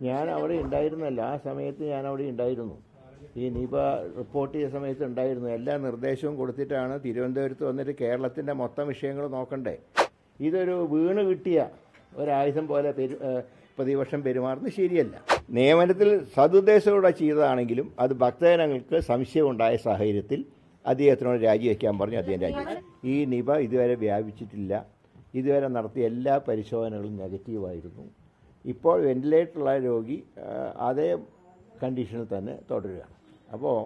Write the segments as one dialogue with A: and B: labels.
A: ഞാൻ അവിടെ ഉണ്ടായിരുന്നല്ലോ, ആ സമയത്ത് ഞാൻ അവിടെ ഉണ്ടായിരുന്നു. ഈ നിപ റിപ്പോർട്ട് ചെയ്ത സമയത്ത് ഉണ്ടായിരുന്നു. എല്ലാ നിർദ്ദേശവും കൊടുത്തിട്ടാണ് തിരുവനന്തപുരത്ത് വന്നിട്ട് കേരളത്തിൻ്റെ മൊത്തം വിഷയങ്ങൾ നോക്കണ്ടേ. ഇതൊരു വീണ് കിട്ടിയ ഒരായുധം പോലെ പ്രതിപക്ഷം പെരുമാറുന്നത് ശരിയല്ല. നിയമനത്തിൽ സതുദ്ദേശത്തോടെ ചെയ്തതാണെങ്കിലും അത് ഭക്തജനങ്ങൾക്ക് സംശയമുണ്ടായ സാഹചര്യത്തിൽ അദ്ദേഹത്തിനോട് രാജിവെക്കാൻ പറഞ്ഞു. അദ്ദേഹം രാജിവെച്ചു. ഈ നിപ ഇതുവരെ വ്യാപിച്ചിട്ടില്ല. ഇതുവരെ നടത്തിയ എല്ലാ പരിശോധനകളും നെഗറ്റീവായിരുന്നു. ഇപ്പോൾ വെന്റിലേറ്ററുള്ള രോഗി അതേ കണ്ടീഷനിൽ തന്നെ തുടരുകയാണ്. അപ്പോൾ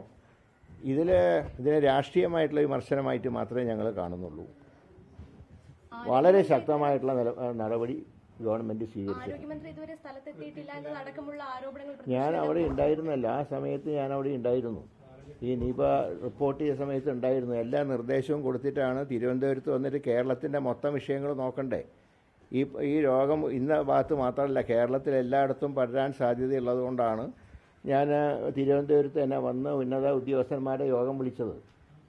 A: ഇതിനെ രാഷ്ട്രീയമായിട്ടുള്ള വിമർശനമായിട്ട് മാത്രമേ ഞങ്ങൾ കാണുന്നുള്ളൂ. വളരെ ശക്തമായിട്ടുള്ള നടപടി ഗവൺമെൻറ് സ്വീകരിച്ചു. ഞാൻ അവിടെ ഉണ്ടായിരുന്നല്ലോ, ആ സമയത്ത് ഞാൻ അവിടെ ഉണ്ടായിരുന്നു. ഈ നിപ റിപ്പോർട്ട് ചെയ്ത സമയത്ത് ഉണ്ടായിരുന്നു. എല്ലാ നിർദ്ദേശവും കൊടുത്തിട്ടാണ് തിരുവനന്തപുരത്ത് വന്നിട്ട് കേരളത്തിൻ്റെ മൊത്തം വിഷയങ്ങൾ നോക്കണ്ടേ. ഈ രോഗം ഇന്ന ഭാഗത്ത് മാത്രമല്ല, കേരളത്തിൽ എല്ലായിടത്തും പടരാൻ സാധ്യതയുള്ളതുകൊണ്ടാണ് ഞാൻ തിരുവനന്തപുരത്ത് തന്നെ വന്ന് ഉന്നത ഉദ്യോഗസ്ഥന്മാരുടെ യോഗം വിളിച്ചത്.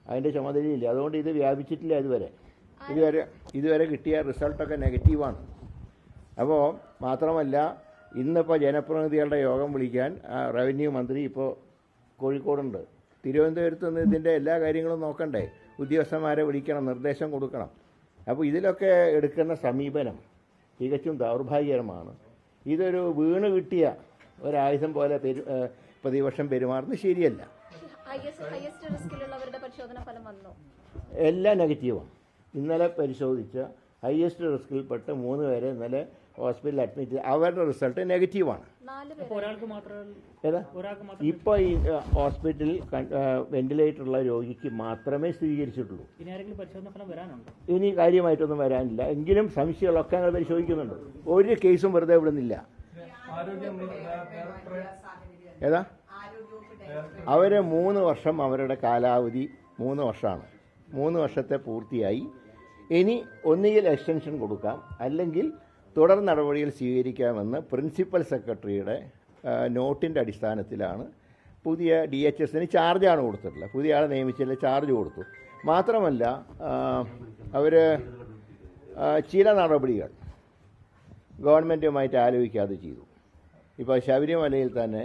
A: അതിൻ്റെ ചുമതലയില്ല. അതുകൊണ്ട് ഇത് വ്യാപിച്ചിട്ടില്ല. ഇതുവരെ കിട്ടിയ റിസൾട്ടൊക്കെ നെഗറ്റീവാണ്. അപ്പോൾ മാത്രമല്ല, ഇന്നിപ്പോൾ ജനപ്രതിനിധികളുടെ യോഗം വിളിക്കാൻ റവന്യൂ മന്ത്രി ഇപ്പോൾ കോഴിക്കോടുണ്ട്. തിരുവനന്തപുരത്ത് നിന്ന് ഇതിൻ്റെ എല്ലാ കാര്യങ്ങളും നോക്കണ്ടേ. ഉദ്യോഗസ്ഥന്മാരെ വിളിക്കണം, നിർദ്ദേശം കൊടുക്കണം. അപ്പോൾ ഇതിലൊക്കെ എടുക്കുന്ന സമീപനം തികച്ചും ദൗർഭാഗ്യകരമാണ്. ഇതൊരു വീണ് കിട്ടിയ ഒരായുധം പോലെ പ്രതിപക്ഷം പെരുമാറുന്നത് ശരിയല്ല. എല്ലാം നെഗറ്റീവാണ്. ഇന്നലെ പരിശോധിച്ച ഹയസ്റ്റ് റിസ്കിൽപ്പെട്ട 3 പേരെ ഇന്നലെ ഹോസ്പിറ്റലിൽ അഡ്മിറ്റ് ചെയ്ത് അവരുടെ റിസൾട്ട് നെഗറ്റീവാണ്. ഇപ്പോൾ ഈ ഹോസ്പിറ്റലിൽ വെന്റിലേറ്ററുള്ള രോഗിക്ക് മാത്രമേ സ്ഥിരീകരിച്ചിട്ടുള്ളൂ. ഇനി കാര്യമായിട്ടൊന്നും വരാനില്ല. എങ്കിലും സംശയങ്ങളൊക്കെ ഞങ്ങൾ പരിശോധിക്കുന്നുണ്ട്. ഒരു കേസും വെറുതെ വിടുന്നില്ല. അവരെ 3 വർഷം അവരുടെ കാലാവധി 3 വർഷമാണ്. 3 വർഷത്തെ പൂർത്തിയായി. ഇനി ഒന്നുകിൽ എക്സ്റ്റൻഷൻ കൊടുക്കാം, അല്ലെങ്കിൽ തുടർ നടപടികൾ സ്വീകരിക്കാമെന്ന് പ്രിൻസിപ്പൽ സെക്രട്ടറിയുടെ നോട്ടിൻ്റെ അടിസ്ഥാനത്തിലാണ് പുതിയ DHSന് ചാർജാണ് കൊടുത്തിട്ടുള്ളത്. പുതിയ ആളെ നിയമിച്ചില്ല, ചാർജ് കൊടുത്തു. മാത്രമല്ല അവർ ചില നടപടികൾ ഗവൺമെൻറ്റുമായിട്ട് ആലോചിക്കാതെ ചെയ്തു. ഇപ്പോൾ ശബരിമലയിൽ തന്നെ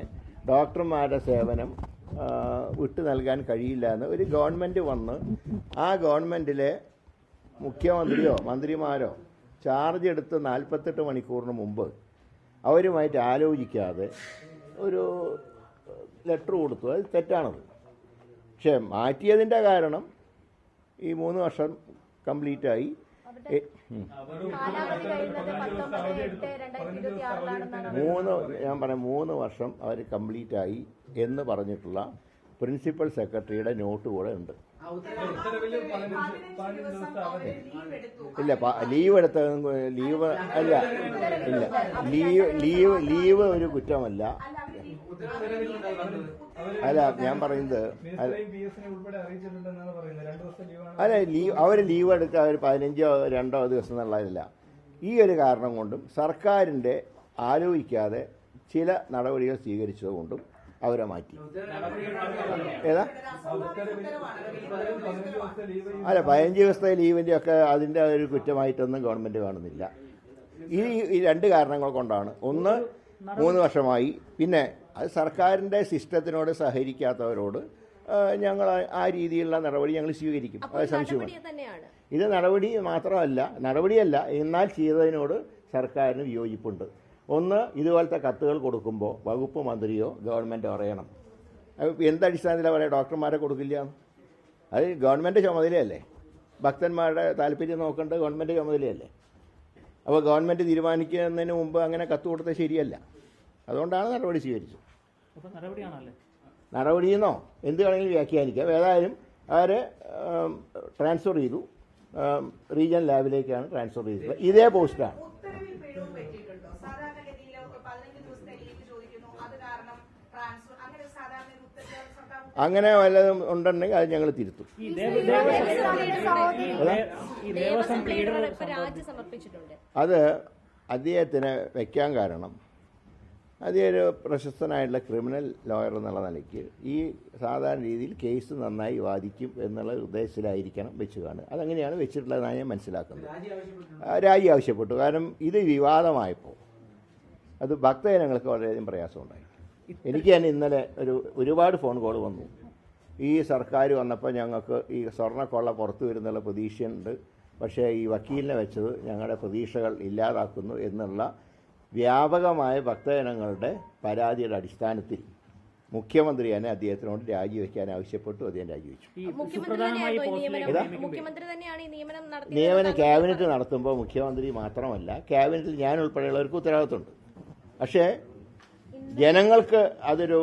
A: ഡോക്ടർമാരുടെ സേവനം വിട്ടു നൽകാൻ കഴിയില്ല എന്ന് ഒരു ഗവൺമെൻറ് വന്ന് ആ ഗവൺമെൻറ്റിലെ മുഖ്യമന്ത്രിയോ മന്ത്രിമാരോ ചാർജ് എടുത്ത് 48 മണിക്കൂറിന് മുമ്പ് അവരുമായിട്ട് ആലോചിക്കാതെ ഒരു ലെറ്റർ കൊടുത്തു. അത് തെറ്റാണത്. പക്ഷേ മാറ്റിയതിൻ്റെ കാരണം ഈ 3 വർഷം കംപ്ലീറ്റായി. ഞാൻ പറയാം 3 വർഷം അവർ കംപ്ലീറ്റായി എന്ന് പറഞ്ഞിട്ടുള്ള പ്രിൻസിപ്പൽ സെക്രട്ടറിയുടെ നോട്ട് കൂടെ ഉണ്ട്. ഇല്ല, ലീവ് എടുത്ത ലീവ് അല്ല, ഇല്ല, ലീവ് ഒരു കുറ്റമല്ല. അല്ല, ഞാൻ പറയുന്നത് അല്ല, അവർ ലീവ് എടുക്കുക 15-2 ദിവസം എന്നുള്ളതല്ല. ഈ ഒരു കാരണം കൊണ്ടും സർക്കാരിൻ്റെ ആലോചിക്കാതെ ചില നടപടികൾ സ്വീകരിച്ചതുകൊണ്ടും അവരെ മാറ്റി. ഏതാ അല്ല, 15 ദിവസത്തെ ലീവിൻ്റെ ഒക്കെ അതിൻ്റെ ഒരു കുറ്റമായിട്ടൊന്നും ഗവൺമെൻറ് കാണുന്നില്ല. ഈ 2 കാരണങ്ങൾ കൊണ്ടാണ്. ഒന്ന്, 3 വർഷമായി. പിന്നെ അത് സർക്കാരിൻ്റെ സിസ്റ്റത്തിനോട് സഹകരിക്കാത്തവരോട് ഞങ്ങൾ ആ രീതിയിലുള്ള നടപടി ഞങ്ങൾ സ്വീകരിക്കും. അത് സംശയമാണ്. ഇത് നടപടിയല്ല, എന്നാൽ ചെയ്തതിനോട് സർക്കാരിന് വിയോജിപ്പുണ്ട്. ഒന്ന്, ഇതുപോലത്തെ കത്തുകൾ കൊടുക്കുമ്പോൾ വകുപ്പ് മന്ത്രിയോ ഗവൺമെൻറ്റോ അറിയണം. എന്തടിസ്ഥാനത്തിലാണ് പറയുക ഡോക്ടർമാരെ കൊടുക്കില്ല? അത് ഗവൺമെൻറ് ചുമതലയല്ലേ. ഭക്തന്മാരുടെ താല്പര്യം നോക്കേണ്ടത് ഗവൺമെൻറ് ചുമതലയല്ലേ. അപ്പോൾ ഗവൺമെൻറ് തീരുമാനിക്കുന്നതിന് മുമ്പ് അങ്ങനെ കത്ത് കൊടുത്തത് ശരിയല്ല. അതുകൊണ്ടാണ് നടപടി സ്വീകരിച്ചത്. നടപടിയെന്നോ എന്ത് വേണമെങ്കിലും വ്യാഖ്യാനിക്കാം. ഏതായാലും അവർ ട്രാൻസ്ഫർ ചെയ്തു. റീജിയണൽ ലാബിലേക്കാണ് ട്രാൻസ്ഫർ ചെയ്തത്. ഇതേ പോസ്റ്റാണ്. അങ്ങനെ വല്ലതും ഉണ്ടെങ്കിൽ അത് ഞങ്ങൾ തിരുത്തും. അത് അദ്ദേഹത്തിന് വയ്ക്കാൻ കാരണം അദ്ദേഹം പ്രശസ്തനായിട്ടുള്ള ക്രിമിനൽ ലോയർ എന്നുള്ള നിലയ്ക്ക് ഈ സാധാരണ രീതിയിൽ കേസ് നന്നായി വാദിക്കും എന്നുള്ള ഉദ്ദേശത്തിലായിരിക്കണം വെച്ച് കാണുക. അതങ്ങനെയാണ് വെച്ചിട്ടുള്ളതെന്നാണ് ഞാൻ മനസ്സിലാക്കുന്നത്. രാജി ആവശ്യപ്പെട്ടു. കാരണം ഇത് വിവാദമായപ്പോൾ അത് ഭക്തജനങ്ങൾക്ക് വളരെയധികം പ്രയാസമുണ്ടായി. എനിക്ക് തന്നെ ഇന്നലെ ഒരുപാട് ഫോൺ കോൾ വന്നു. ഈ സർക്കാർ വന്നപ്പോൾ ഞങ്ങൾക്ക് ഈ സ്വർണ്ണക്കൊള്ള പുറത്തു വരുന്നുള്ള പ്രതീക്ഷയുണ്ട്, പക്ഷേ ഈ വക്കീലിനെ വെച്ചത് ഞങ്ങളുടെ പ്രതീക്ഷകൾ ഇല്ലാതാക്കുന്നു എന്നുള്ള വ്യാപകമായ ഭക്തജനങ്ങളുടെ പരാതിയുടെ അടിസ്ഥാനത്തിൽ മുഖ്യമന്ത്രി തന്നെ അദ്ദേഹത്തിനോട് രാജിവെക്കാൻ ആവശ്യപ്പെട്ടു. അദ്ദേഹം രാജിവെച്ചു. നിയമനം ക്യാബിനറ്റ് നടത്തുമ്പോൾ മുഖ്യമന്ത്രി മാത്രമല്ല, ക്യാബിനറ്റിൽ ഞാൻ ഉൾപ്പെടെയുള്ളവർക്ക് ഉത്തരവാദിത്തമുണ്ട്. പക്ഷേ ജനങ്ങൾക്ക് അതൊരു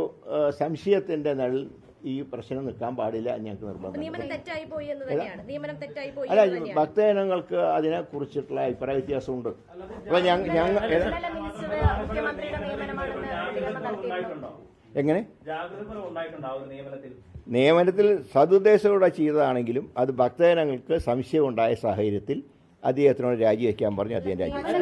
A: സംശയത്തിൻ്റെ നിഴൽ ഈ പ്രശ്നം നിൽക്കാൻ പാടില്ല. ഞങ്ങൾക്ക് നിർബന്ധം. അല്ല, ഭക്തജനങ്ങൾക്ക് അതിനെക്കുറിച്ചിട്ടുള്ള അഭിപ്രായ വ്യത്യാസമുണ്ട്. അപ്പോൾ എങ്ങനെ നിയമനത്തിൽ സതുദ്ദേശത്തോടെ ചെയ്തതാണെങ്കിലും അത് ഭക്തജനങ്ങൾക്ക് സംശയമുണ്ടായ സാഹചര്യത്തിൽ അദ്ദേഹത്തിനോട് രാജിവെക്കാൻ പറഞ്ഞു. അദ്ദേഹം രാജിവെച്ചു.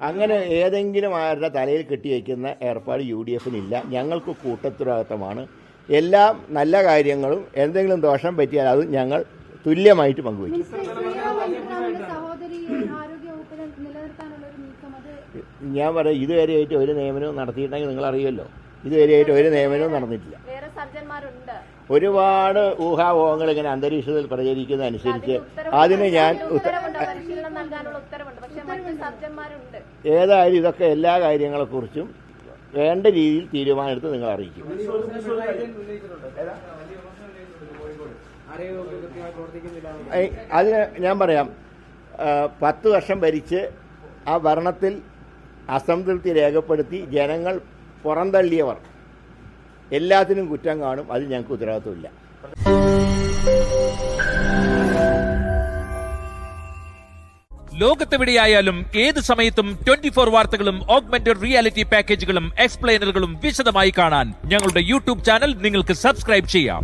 A: അങ്ങനെ ഏതെങ്കിലും ആരുടെ തലയിൽ കെട്ടിവെക്കുന്ന ഏർപ്പാട് UDF-നില്ല. ഞങ്ങൾക്ക് കൂട്ടുത്തരവാദിത്തമാണ്. എല്ലാ നല്ല കാര്യങ്ങളും എന്തെങ്കിലും ദോഷം പറ്റിയാൽ അത് ഞങ്ങൾ തുല്യമായിട്ട് പങ്കുവയ്ക്കും. ഞാൻ പറയാം, ഇതുവരെയായിട്ട് ഒരു നിയമനവും നടത്തിയിട്ടുണ്ടെങ്കിൽ നിങ്ങൾ അറിയുമല്ലോ. ഇതുവരെയായിട്ട് ഒരു നിയമനവും നടന്നിട്ടില്ല. ഒരുപാട് ഊഹാപോഹങ്ങൾ ഇങ്ങനെ അന്തരീക്ഷത്തിൽ പ്രചരിക്കുന്നതനുസരിച്ച് അതിന് ഞാൻ ഏതായാലും ഇതൊക്കെ എല്ലാ കാര്യങ്ങളെക്കുറിച്ചും വേണ്ട രീതിയിൽ തീരുമാനമെടുത്ത് നിങ്ങൾ അറിയിക്കും. അതിന് ഞാൻ പറയാം, 10 വർഷം ഭരിച്ച് ആ ഭരണത്തിൽ അസംതൃപ്തി രേഖപ്പെടുത്തി ജനങ്ങൾ പുറന്തള്ളിയവർ എല്ലാത്തിനും കുറ്റം കാണും. അതിൽ ഞങ്ങൾക്ക് ഉത്തരവാദിത്വമില്ല.
B: ലോകത്തെവിടെയായാലും ഏത് സമയത്തും 24 വാർത്തകളും ഓഗ്മെന്റഡ് റിയാലിറ്റി പാക്കേജുകളും എക്സ്പ്ലെയിനറുകളും വിശദമായി കാണാൻ ഞങ്ങളുടെ YouTube ചാനൽ നിങ്ങൾക്ക് സബ്സ്ക്രൈബ് ചെയ്യാം.